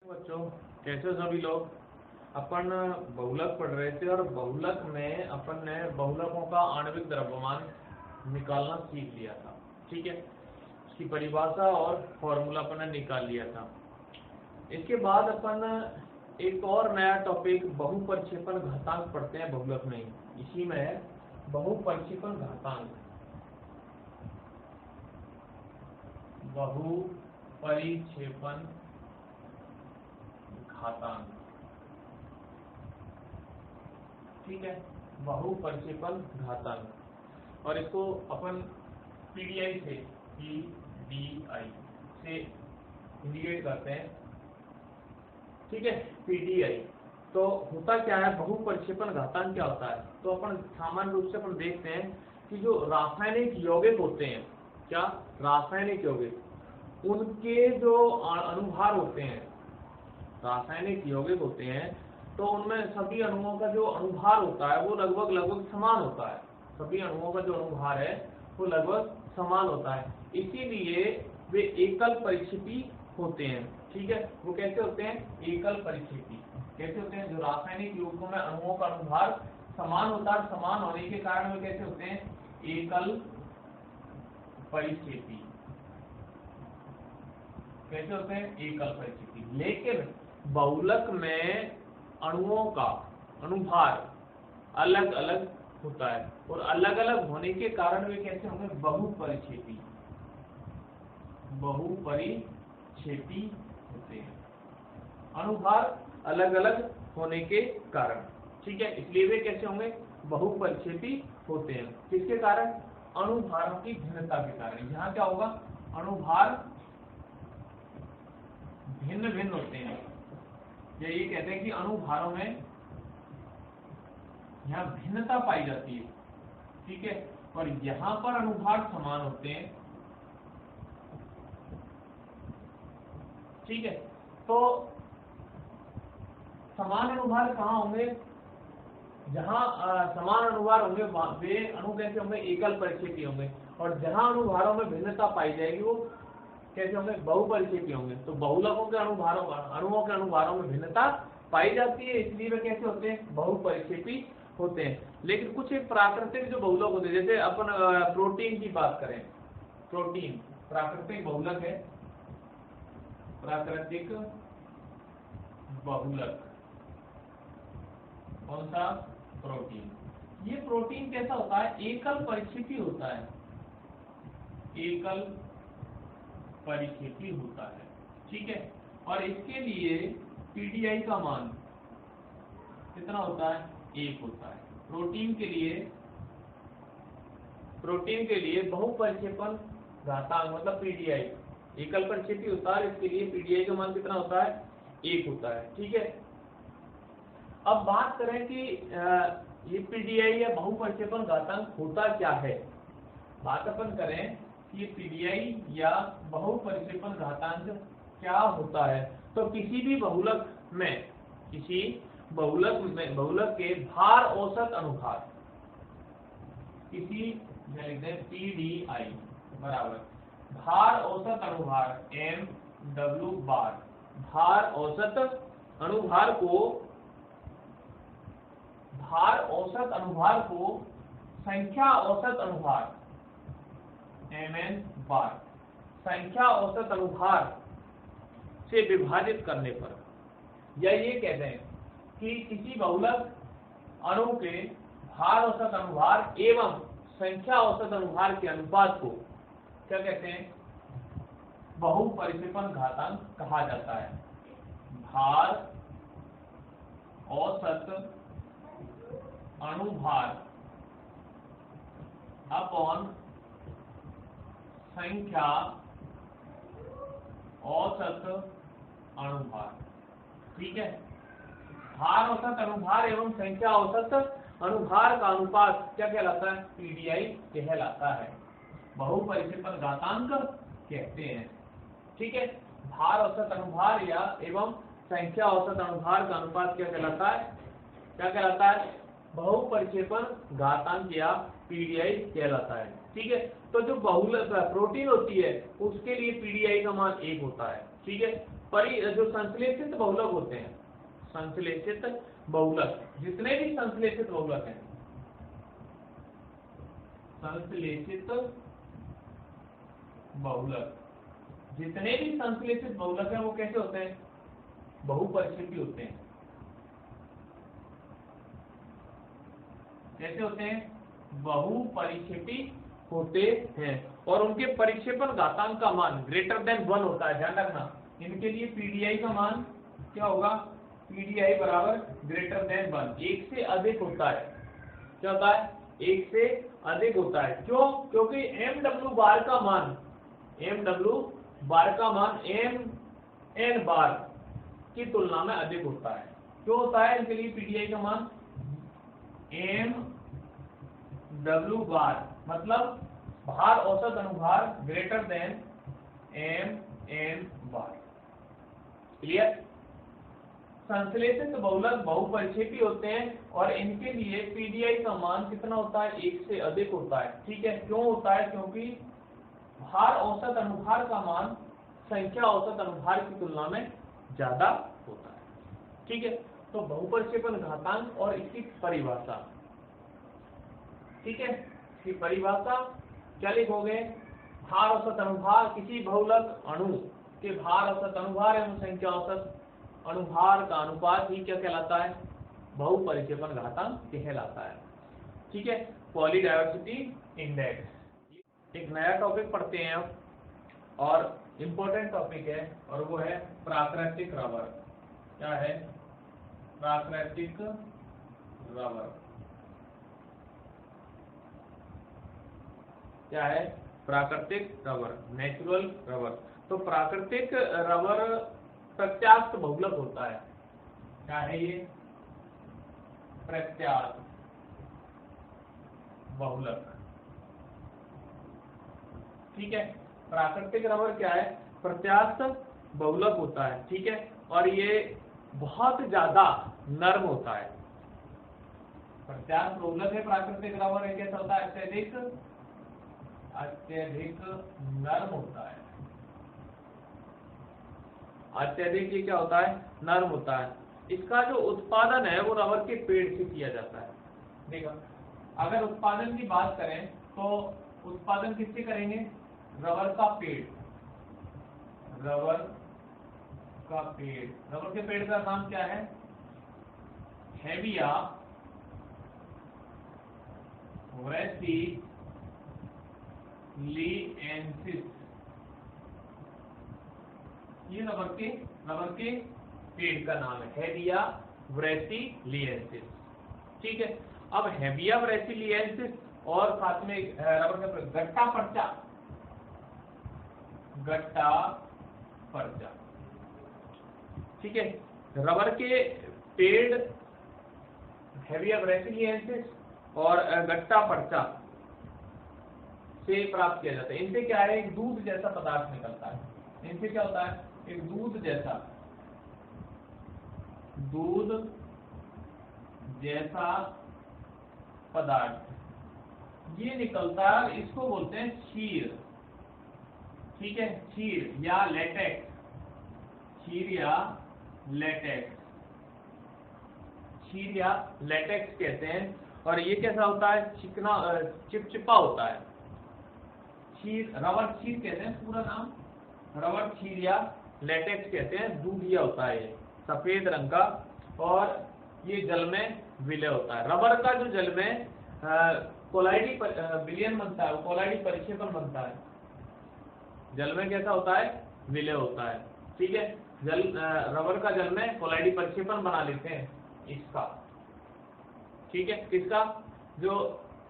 बच्चों, कैसे सभी लोग। अपन बहुलक पढ़ रहे थे और बहुलक में अपन ने बहुलकों का आणविक द्रव्यमान निकालना सीख लिया था। ठीक है, उसकी परिभाषा और फॉर्मूला अपन ने निकाल लिया था। इसके बाद अपन एक और नया टॉपिक बहुपरिक्षेपण घातांक पढ़ते हैं बहुलक में ही। इसी में है बहुपरिक्षेपण घातांक। बहुपरिक्षेपण घातांक, ठीक है, बहुपरिक्षेपण घातांक। और इसको अपन पीडीआई से इंडिकेट करते हैं। ठीक है, पीडीआई तो होता क्या है, बहुपरिक्षेपण घातांक क्या होता है। तो अपन सामान्य रूप से अपन देखते हैं कि जो रासायनिक यौगिक होते हैं, क्या रासायनिक यौगिक, उनके जो अनुभार होते हैं, रासायनिक यौगिक होते हैं, तो उनमें सभी अणुओं का जो अनुभार होता है वो लगभग समान होता है। सभी अणुओं का जो अनुभार है वो लगभग समान होता है, इसीलिए वे एकल परिक्षेपी होते हैं। ठीक है, वो कैसे होते हैं, एकल परिक्षेपी कैसे होते हैं। जो रासायनिक यौगिकों में अणुओं का अनुभार समान होता है, समान होने के कारण वे कैसे होते हैं, एकल परिक्षेपी। कैसे होते हैं, एकल परिक्षेपी। लेकिन बहुलक में अणुओं का अनुभार अलग अलग होता है और अलग अलग होने के कारण वे कैसे होंगे, बहुपरिक्षेपी। बहुपरिक्षेपी होते हैं, अनुभार अलग अलग होने के कारण। ठीक है, इसलिए वे कैसे होंगे, बहुपरिक्षेपी होते हैं। किसके कारण, अनुभारों की भिन्नता के कारण। यहाँ क्या होगा, अनुभार भिन्न भिन्न होते हैं, या ये कहते हैं कि अनुभारों में यहाँ भिन्नता पाई जाती है। ठीक है, और यहाँ पर अनुभार समान होते हैं। ठीक है, तो समान अनुभार कहाँ होंगे, जहाँ समान अनुभार होंगे वे अणु कैसे होंगे, एकल परिक्षेपी होंगे। और जहाँ अनुभारों में भिन्नता पाई जाएगी वो कैसे होंगे, बहुपरिक्षेपी होंगे। तो बहुलकों के अणुओं के अनुभारों में भिन्नता पाई जाती है, इसलिए वे कैसे होते हैं, बहुपरिक्षेपी होते हैं। लेकिन कुछ एक प्राकृतिक जो बहुलक होते हैं, जैसे अपन प्रोटीन की बात करें, प्रोटीन प्राकृतिक बहुलक है। प्राकृतिक बहुलक कौन सा, प्रोटीन। ये प्रोटीन कैसा होता है, एकल परिक्षेपी होता है, एकल परिक्षेपी होता है। ठीक है, और इसके लिए पीडीआई का मान कितना होता है, 1 होता है। प्रोटीन के लिए बहुपरिक्षेपण घातांक मतलब पीडीआई एकल परिक्षेपी होता है, इसके लिए पीडीआई का मान कितना होता है, 1 होता है। ठीक है, अब बात करें कि ये पीडीआई या बहुपरिक्षेपण घातांक होता क्या है। बात अपन करें कि पीडीआई या बहुपरिक्षेपण घातांक क्या होता है, तो किसी भी बहुलक के भार औसत अनुभार, किसी पीडीआई बराबर भार औसत अनुभार mw बार, भार औसत अनुभार को संख्या औसत अनुभार mn बार, संख्या औसत अनुभार से विभाजित करने पर, या ये कहते हैं कि किसी बहुलक अणु के भार औसत अनुभार एवं संख्या औसत अनुभार के अनुपात को क्या कहते हैं, बहुपरिक्षेपण घातांक कहा जाता है। भार औसत अनुभार अपॉन संख्या औसत अनुभार। ठीक है, भार औसत अनुभार एवं संख्या औसत अनुभार का अनुपात क्या कहलाता है, पीडीआई कहलाता है, बहुपरिक्षेपण घातांक कहते हैं। ठीक है, भार औसत अनुभार या एवं संख्या औसत अनुभार का अनुपात क्या कहलाता है, बहुपरिक्षेपण घातांक या पीडीआई कहलाता है। ठीक है, तो जो बहुलक प्रोटीन होती है उसके लिए पीडीआई का मान 1 होता है। ठीक है, जो संश्लेषित बहुलक होते हैं, संश्लेषित बहुलक, जितने भी संश्लेषित बहुलक हैं, संश्लेषित बहुलक, जितने भी संश्लेषित बहुलक हैं वो कैसे होते हैं? बहुपरिक्षेपी होते हैं। कैसे होते हैं? बहुपरिक्षेपी होते हैं और उनके परिक्षेपण घातांक का मान ग्रेटर देन 1 होता है। ध्यान रखना, इनके लिए पीडीआई का मान क्या होगा? पीडीआई बराबर ग्रेटर देन 1, एक से अधिक होता है। क्या होता है? एक से अधिक होता है। क्यों? क्योंकि एम डब्ल्यू बार का मान, एम डब्ल्यू बार का मान एम एन बार की तुलना में अधिक होता है। क्यों होता है? इनके लिए पीडीआई का मान एम डब्ल्यू बार मतलब भार औसत अनुभार ग्रेटर देन एम एन बार। क्लियर? संश्लेषित बहुलक बहुपरिक्षेपी होते हैं और इनके लिए पीडीआई का मान कितना होता है? एक से अधिक होता है। ठीक है, क्यों होता है? क्योंकि भार औसत अनुभार का मान संख्या औसत अनुभार की तुलना में ज्यादा होता है। ठीक है, तो बहुपरिक्षेपण घातांक और इसकी परिभाषा। ठीक है, इसकी परिभाषा क्या लिखोगे? भार औसत अनुभार किसी बहुलक अणु के भार औसत अनुभार एवं संख्या औसत अनुभार का अनुपात ही क्या कहलाता है? बहुपरिक्षेपण घातांक कहलाता है। ठीक है, पॉलीडायवर्सिटी इंडेक्स। एक नया टॉपिक पढ़ते हैं अब और इम्पोर्टेंट टॉपिक है और वो है प्राकृतिक रबर। क्या है? प्राकृतिक रबर। क्या है? प्राकृतिक रबर, नेचुरल रबर। तो प्राकृतिक रबर प्रत्यास्थ बहुलक होता है। क्या है ये? प्रत्यास्थ बहुलक। ठीक है, प्राकृतिक रबर क्या है? प्रत्यास्थ बहुलक होता है। ठीक है, और ये बहुत ज्यादा नर्म होता है। प्रत्यास्थ बहुलक है प्राकृतिक रबर, है कैसा होता है? अत्यधिक नर्म होता है। अत्यधिक ये क्या होता है? नर्म होता है। इसका जो उत्पादन है वो रबर के पेड़ से किया जाता है। देखो, अगर उत्पादन की बात करें तो उत्पादन किससे करेंगे? रबर का पेड़। रबर का पेड़, रबर के पेड़ का काम क्या है? हेविया ब्रेसिलियेंसिस, ये रबर के पेड़ का नाम है, हेविया ब्रेसिलियेंसिस। ठीक है, अब हेविया ब्रेसिलियेंसिस और साथ में रबर का गट्टा पर्चा, गट्टा पर्चा। ठीक है, रबर के पेड़ हेविया ब्रेसिलियेंसिस और गट्टा पर्चा से प्राप्त किया जाता है। इनसे क्या है? एक दूध जैसा पदार्थ निकलता है। इनसे क्या होता है? एक दूध जैसा पदार्थ ये निकलता है। इसको बोलते हैं क्षीर। ठीक है, क्षीर या लेटेक्स, क्षीर या लेटेक्स, क्षीर या लेटेक्स कहते हैं। और ये कैसा होता है? चिकना, चिपचिपा होता है। क्षीर, रबर क्षीर कहते हैं, पूरा नाम रबर क्षीर या लेटेक्स कहते हैं। दूधिया होता है, ये सफेद रंग का और ये जल में विलय होता है। रबर का जो जल में कोलाइडी विलयन बनता है, कोलाइडी परिक्षेपण बनता है। जल में कैसा होता है? विलय होता है। ठीक है, रबर का जल में कोलाइडी परिक्षेपण बना लेते हैं इसका। ठीक है, किसका? जो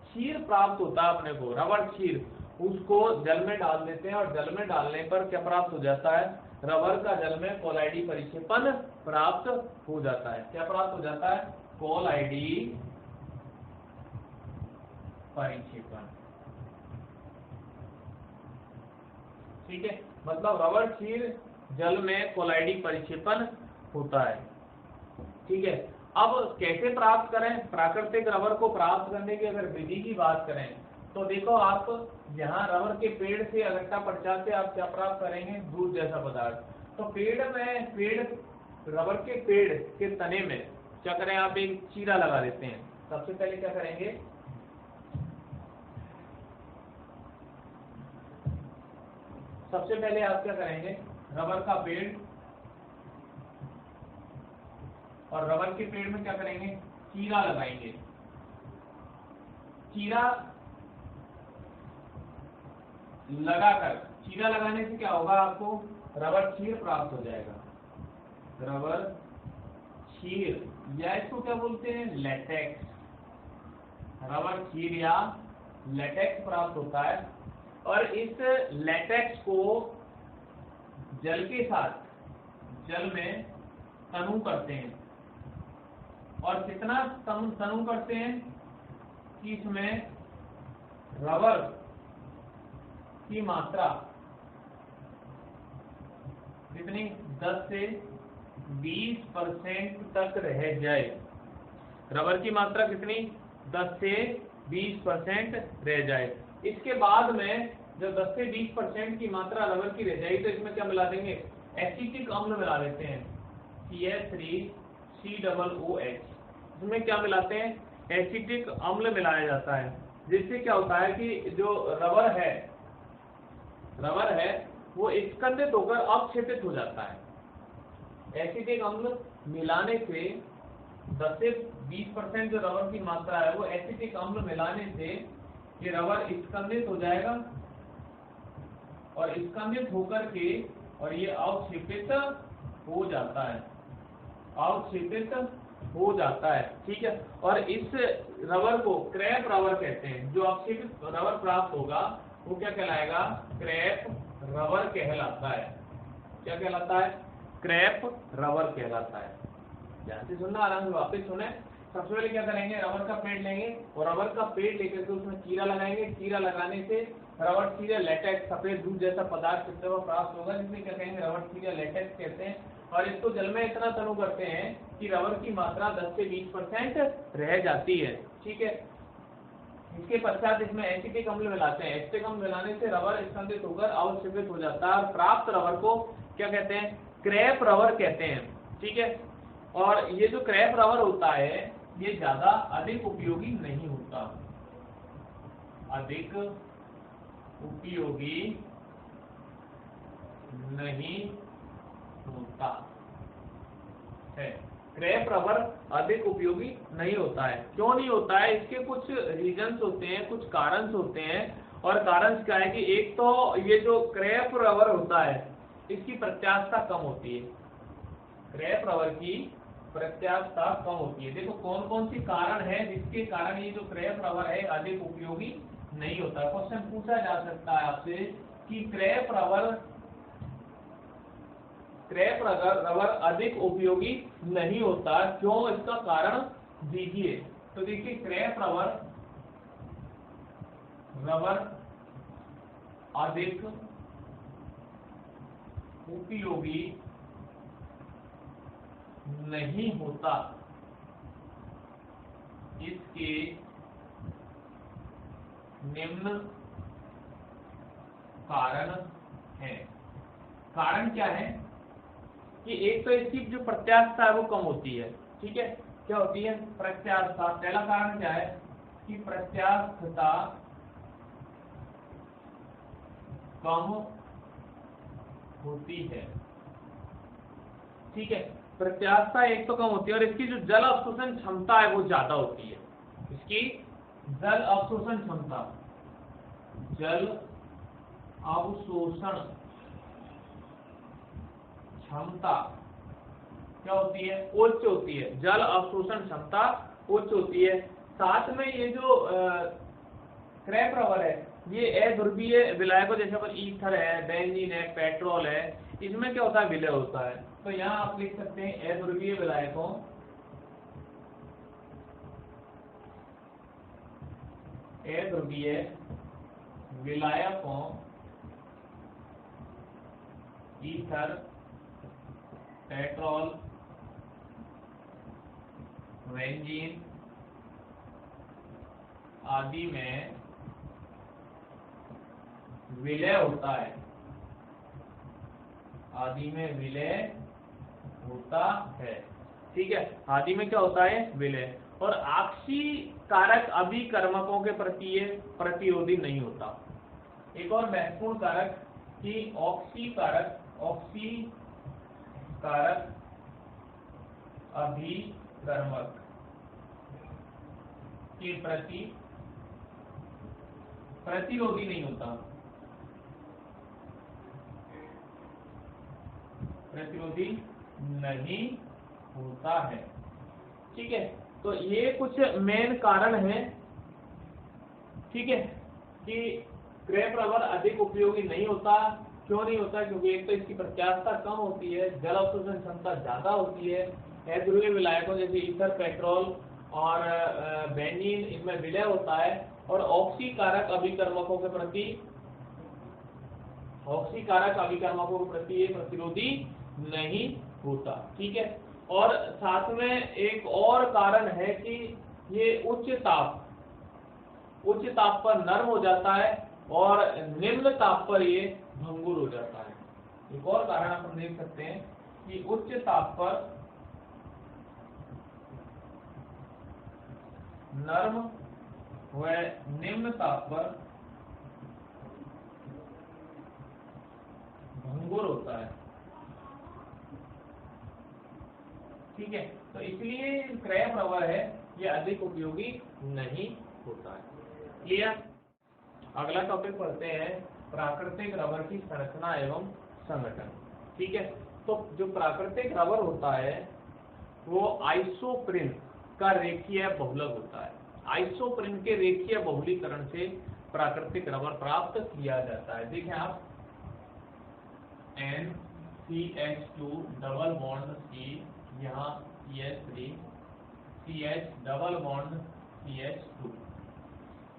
क्षीर प्राप्त होता है अपने को, रबर क्षीर, उसको जल में डाल देते हैं और जल में डालने पर क्या प्राप्त हो जाता है? रबर का जल में कोलाइडी परिक्षेपण प्राप्त हो जाता है। क्या प्राप्त हो जाता है? कोलाइडी परिक्षेपण। ठीक है, मतलब रबर क्षीर जल में कोलाइडी परिक्षेपण होता है। ठीक है, अब कैसे प्राप्त करें? प्राकृतिक रबर को प्राप्त करने की अगर विधि की बात करें तो देखो, आप यहाँ रबर के पेड़ से, अगट्टा पर्चा से आप क्या प्राप्त करेंगे? दूध जैसा पदार्थ। तो पेड़ रबर के पेड़ के तने में क्या करें, आप एक चीरा लगा देते हैं। सबसे पहले क्या करेंगे, सबसे पहले आप क्या करेंगे, रबर का पेड़, और रबर के पेड़ में क्या करेंगे, चीरा लगाएंगे। चीरा लगाने से क्या होगा, आपको रबर क्षीर प्राप्त हो जाएगा। रबर क्षीर, या इसको क्या बोलते हैं, लेटेक्स। रबर क्षीर या लेटेक्स प्राप्त होता है, और इस लेटेक्स को जल के साथ, जल में तनु करते हैं। और कितना तनु करते हैं कि इसमें रबर की मात्रा कितनी, 10 से 20% तक रह जाए। रबर की मात्रा कितनी, 10 से 20% रह जाए। इसके बाद में जब 10 से 20% की मात्रा रबर की रह जाएगी तो इसमें क्या मिला देंगे, एसिटिक अम्ल मिला देते हैं, CH3COOH। इसमें क्या मिलाते हैं, एसिटिक अम्ल मिलाया जाता है, जिससे क्या होता है कि जो रबर है वो स्कंदित होकर अवक्षेपित हो जाता है। एसिटिक अम्ल मिलाने से 10 से 20% जो रबर की मात्रा है वो एसिटिक अम्ल मिलाने से ये रबर स्कंदित हो जाएगा, और स्कंदित होकर के और ये अवक्षेपित हो जाता है, अवक्षेपित हो जाता है। ठीक है, और इस रबर को क्रैप रबर कहते हैं। जो अवक्षेपित रबर प्राप्त होगा वो क्या कहलाएगा, क्रैप रबर कहलाता है। क्या कहलाता है, क्रैप रबर कहलाता है। ध्यान से सुनना, आराम से वापस सुने। सबसे पहले क्या करेंगे, रबर का पेड़ लेंगे, और रबर का पेड़ लेकर के उसमें चीरा लगाएंगे। चीरा लगाने से रबर क्षीर या लेटेक्स, सफेद दूध जैसा पदार्थ कितने को प्राप्त होगा, जिसमें क्या कहेंगे, रबर क्षीर या लेटेक्स कहते हैं। और इसको जल में इतना तनु करते हैं कि रबर की मात्रा 10 से 20% रह जाती है। ठीक है, इसके पश्चात इसमें एसिटिक अम्ल मिलाते हैं। एसिटिक अम्ल मिलाने से रबर स्कंदित होकर अवक्षेपित हो जाता है, और प्राप्त रबर को क्या कहते हैं, क्रैप रबर कहते हैं। ठीक है, और ये जो क्रैप रबर होता है ये ज्यादा अधिक उपयोगी नहीं होता, अधिक उपयोगी नहीं होता है। क्रैप रबर अधिक उपयोगी नहीं होता है। क्यों नहीं होता है, इसके कुछ रीजंस होते हैं, कुछ कारण होते हैं। और कारण क्या है कि एक तो ये जो क्रैप रबर होता है इसकी प्रत्यास्थता कम होती है, क्रैप रबर की प्रत्यास्थता कम होती है। देखो कौन कौन सी कारण है जिसके कारण ये जो क्रैप रबर है अधिक उपयोगी नहीं होता। क्वेश्चन पूछा जा सकता है आपसे कि क्रैप रबर अधिक उपयोगी नहीं होता, क्यों, इसका कारण दीजिए। तो देखिए, क्रैप रबर अधिक उपयोगी नहीं होता, इसके निम्न कारण है। कारण क्या है कि एक तो इसकी जो प्रत्यास्थता है वो कम होती है। ठीक है, क्या होती है, प्रत्यास्थता। पहला कारण क्या है कि प्रत्यास्थता कम होती है। ठीक है, प्रत्यास्थता एक तो कम होती है, और इसकी जो जल अवशोषण क्षमता है वो ज्यादा होती है। इसकी जल अवशोषण क्षमता, जल अवशोषण क्षमता क्या होती है, उच्च होती है। जल अवशोषण क्षमता उच्च होती है। साथ में ये जो क्रैप रबर है ये अध्रुवीय विलायकों, जैसे पर ईथर है, बेंजीन है, पेट्रोल है, इसमें क्या होता है, विलय होता है। तो यहाँ आप लिख सकते हैं अध्रुवीय विलायकों, अध्रुवीय विलायकों, ईथर, पेट्रोल, बेंजीन आदि में विलय होता है, आदि में विलय होता है। ठीक है, आदि में क्या होता है? विलय। और ऑक्सीकारक अभिकर्मकों के प्रति ये प्रतिरोधी नहीं होता। एक और महत्वपूर्ण कारक कि ऑक्सीकारक अभिकर्मक के प्रति प्रतिरोधी नहीं होता, प्रतिरोधी नहीं होता है। ठीक है, तो ये कुछ मेन कारण है, ठीक है, कि क्रैप रबर अधिक उपयोगी नहीं होता। क्यों नहीं होता? क्योंकि एक तो इसकी प्रत्यास्थता कम होती है, जल अवशोषण क्षमता ज्यादा होती है, अध्रुवीय विलायकों जैसे ईथर, पेट्रोल और बेंजीन इनमें विलय होता है, और ऑक्सीकारक अभिकर्मकों के प्रति ये प्रतिरोधी नहीं होता। ठीक है, और साथ में एक और कारण है कि ये उच्च ताप पर नरम हो जाता है और निम्न ताप पर ये भंगुर हो जाता है। एक और कारण अपन देख सकते हैं कि उच्च ताप पर नरम व निम्न ताप पर भंगुर होता है। ठीक है, तो इसलिए क्रैप रबर है ये अधिक उपयोगी नहीं होता है। क्लियर? अगला टॉपिक पढ़ते हैं प्राकृतिक रबर की संरचना एवं संगठन। ठीक है, तो जो प्राकृतिक रबर होता है वो आइसोप्रीन का रेखीय बहुलक होता है। आइसोप्रीन के रेखीय बहुलीकरण से प्राकृतिक रबर प्राप्त किया जाता है। देखें आप, NCH2 डबल बॉन्ड C, यहाँ CH3, CH double bond CH2,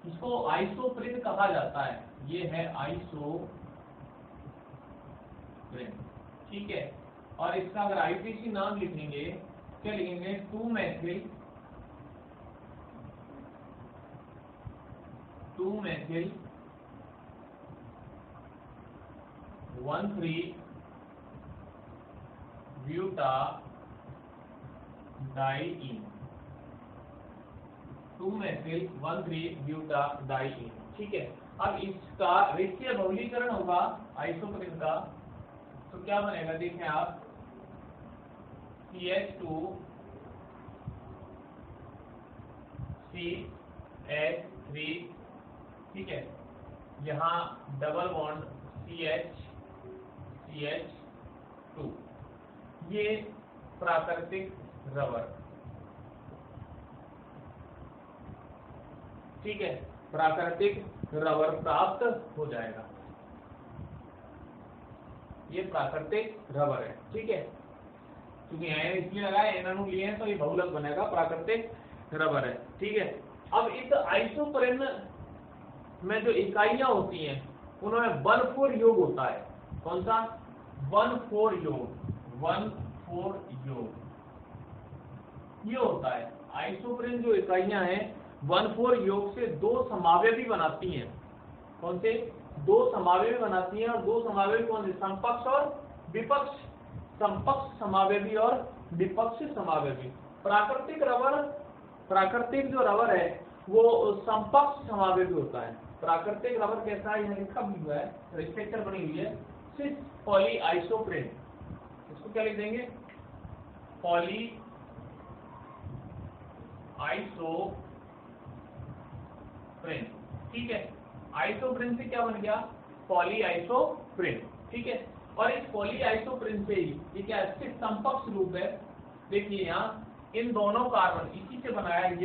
इसको आइसोप्रीन कहा जाता है। ये है आइसोप्रीन। ठीक है, और इसका अगर IPC नाम लिखेंगे, क्या लिखेंगे? 2-मेथिल 1,3-ब्यूटाडाइईन, 2-मेथिल-1,3-ब्यूटाडाइईन। ठीक है, अब इसका रेखीय बहुलीकरण होगा आइसोप्रीन का, तो क्या बनेगा? देखें आप, CH2 CH3, ठीक है, यहाँ डबल बॉन्ड CH2, ये प्राकृतिक रबर। ठीक है, प्राकृतिक रबर प्राप्त हो जाएगा। ये प्राकृतिक रबर है। ठीक है, क्योंकि इसलिए लगाए एनानु लिए हैं तो ये बहुलक बनेगा, प्राकृतिक रबर है। ठीक है, अब इस आइसोप्रीन में जो इकाइयां होती हैं उनमें 1,4 योग होता है। कौन सा? 1,4 योग, 1,4 योग ये होता है। आइसोप्रीन जो इकाइयां हैं 1,4 योग से दो समावयवी बनाती हैं। कौन से? दो समावयवी बनाती हैं, और दो समावयवी कौन से? समपक्ष और विपक्ष, समपक्ष समावयवी और विपक्ष समावयवी। प्राकृतिक जो रबर है वो समपक्ष समावयवी होता है। प्राकृतिक रबर कैसा है? यहाँ लिखा भी हुआ है, स्ट्रक्चर बनी हुई है, सिस पॉली आइसोप्रीन। इसको क्या लिख देंगे? Poly isoprene. ठीक है, आइसोप्रीन से क्या बन गया? Poly isoprene. ठीक है, और इस पॉली आइसोप्रीन से ही ये क्या है? समपक्ष रूप है। देखिए यहाँ इन दोनों कार्बन इसी से बनाया है,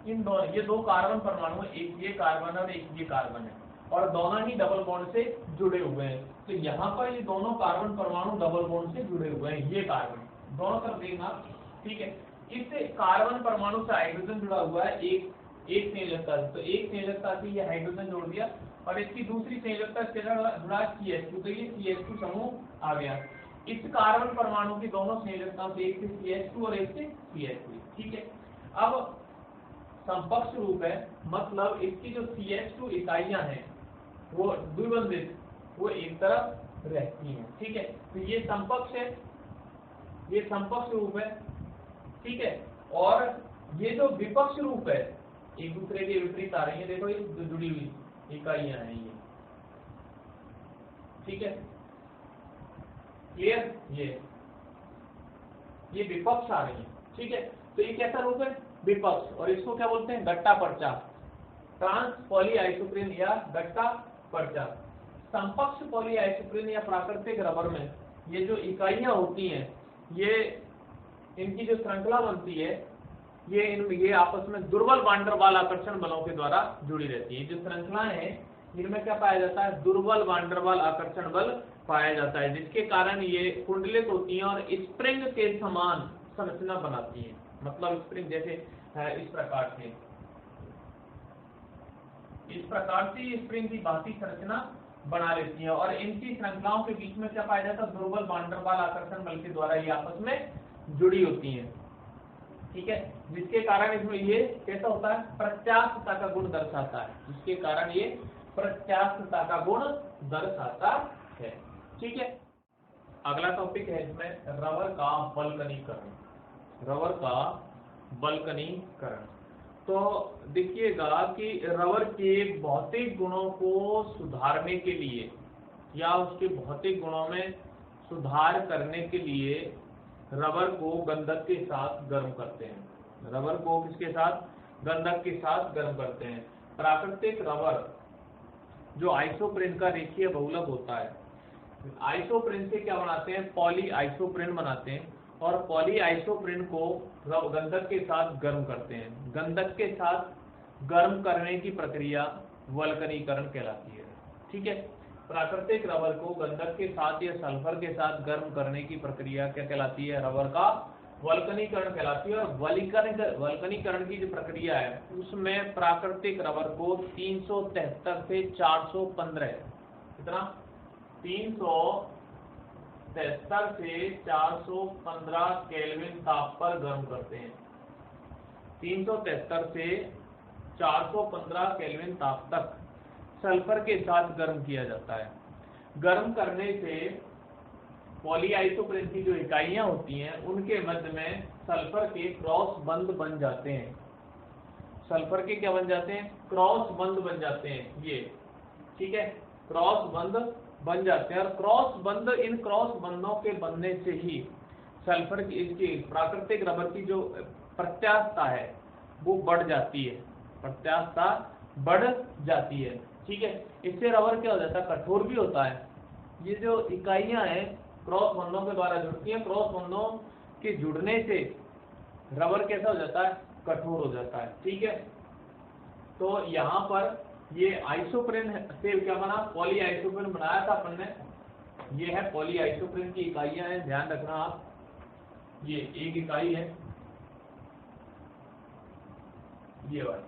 ये दो कार्बन परमाणु, एक ये कार्बन और एक ये कार्बन है, और दोनों ही डबल बॉन्ड से जुड़े हुए हैं। तो यहाँ पर ये दोनों कार्बन परमाणु डबल बॉन्ड से जुड़े हुए हैं, ये कार्बन दोनों तरफ देखना। ठीक है, इस कार्बन परमाणु से हाइड्रोजन जुड़ा हुआ है, एक संयोजकता से, तो एक संयोजकता से ये हाइड्रोजन जोड़ दिया, और इसकी दूसरी संयोजकता से जुड़ा CH2, तो ये CH2 समूह आ गया। इस कार्बन परमाणु की दोनों संयोजकताओं से, एक से CH2 और एक से CH3। ठीक है, अब समपक्ष रूप है, मतलब इसकी जो CH2 इकाइयां हैं वो द्विबंधित, वो एक तरफ रहती हैं। ठीक है, तो ये समकक्ष है, ये समकक्ष रूप है। ठीक है, और ये जो विपक्ष रूप है एक दूसरे के विपरीत आ रही है, देखो ये जो जुड़ी हुई इकाइयां हैं ये। ठीक है, क्लियर, ये विपक्ष आ रही है। ठीक है, तो ये कैसा रूप है, विपक्ष, और इसको क्या बोलते हैं, गट्टा पर्चा, ट्रांस पॉलीआइसोप्रीन या गट्टा पर्चा। समकक्ष पॉलीआइसोप्रीन या प्राकृतिक रबर में ये जो इकाइयां होती हैं, ये इनकी जो श्रृंखला बनती है, ये आपस में दुर्बल वान डेर वाल आकर्षण बलों के द्वारा जुड़ी रहती है। जो श्रृंखलाएं हैं इनमें क्या पाया जाता है, दुर्बल वान डेर वाल आकर्षण बल पाया जाता है, जिसके कारण ये कुंडलित होती हैं और स्प्रिंग के समान संरचना बनाती है। मतलब स्प्रिंग जैसे इस प्रकार से स्प्रिंग की भांति संरचना बना लेती है, और इनकी श्रृंखलाओं के बीच में क्या पाया जाता है, दुर्बल वान डेर वाल आकर्षण बल के द्वारा ये आपस में जुड़ी होती हैं। ठीक है, जिसके कारण इसमें ये कैसा होता है, प्रत्यास्थता का गुण दर्शाता है, जिसके कारण ये प्रत्यास्थता का गुण दर्शाता है। ठीक है, अगला टॉपिक है इसमें रबर का वल्कनीकरण। रबर का वल्कनीकरण, तो देखिएगा कि रबर के भौतिक गुणों को सुधारने के लिए या उसके भौतिक गुणों में सुधार करने के लिए रबर को गंधक के साथ गर्म करते हैं। रबर को किसके साथ, गंधक के साथ गर्म करते हैं। प्राकृतिक रबर जो आइसोप्रीन का रेखीय बहुलक होता है, आइसोप्रीन से क्या बनाते हैं, पॉली आइसोप्रीन बनाते हैं, और पॉली आइसोप्रीन को गंधक के साथ गर्म करते हैं। गंधक के साथ गर्म करने की प्रक्रिया वल्कनीकरण कहलाती है। ठीक है, प्राकृतिक रबर को गंधक के साथ या सल्फर के साथ गर्म करने की प्रक्रिया क्या कहलाती है, रबर का वल्कनीकरण कहलाती है। और वल्कनीकरण की जो प्रक्रिया है उसमें प्राकृतिक रबर को 373 से 415 कितना 373 से 415 केल्विन ताप पर गर्म करते हैं। 373 से 415 केल्विन ताप तक सल्फर के साथ गर्म किया जाता है। गर्म करने से पॉलीआइसोप्रीन की जो इकाइयां होती हैं उनके मध्य में सल्फर के क्रॉस बंध बन जाते हैं। सल्फर के क्या बन जाते हैं, क्रॉस बंध बन जाते हैं ये। ठीक है, क्रॉस बंध बन जाते हैं, और इन क्रॉस बंधों के बनने से ही सल्फर की इसकी प्राकृतिक रबर की जो प्रत्यास्थता है वो बढ़ जाती है, प्रत्यास्थता बढ़ जाती है। ठीक है, इससे रबर क्या हो जाता है, कठोर भी होता है। ये जो इकाइयां हैं क्रॉस बंधों के द्वारा जुड़ती हैं, क्रॉस बंधों के जुड़ने से रबर कैसा हो जाता है, कठोर हो जाता है। ठीक है, तो यहाँ पर ये आइसोप्रीन से क्या बना, पॉली आइसोप्रीन बनाया था अपन ने। ये है पॉली आइसोप्रीन की इकाइयां हैं, ध्यान रखना आप, ये एक इकाई है ये वाली,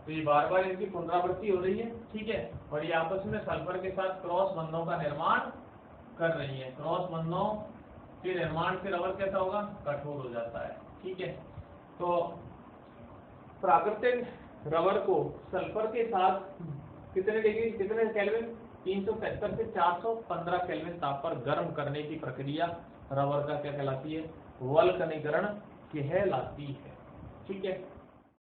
तो ये बार बार इनकी पुनरावृत्ति हो रही है। ठीक है, और ये आपस में सल्फर के साथ क्रॉस बंधों का निर्माण कर रही है। क्रॉस बंधों के निर्माण से रबर कैसा होगा, कठोर हो जाता है। ठीक है, तो प्राकृतिक रबर को सल्फर के साथ कितने डिग्री, कितने केल्विन, 373 से 415 केल्विन ताप पर गर्म करने की प्रक्रिया रबर का क्या कहलाती है, वल्कनीकरण कहलाती है। ठीक है,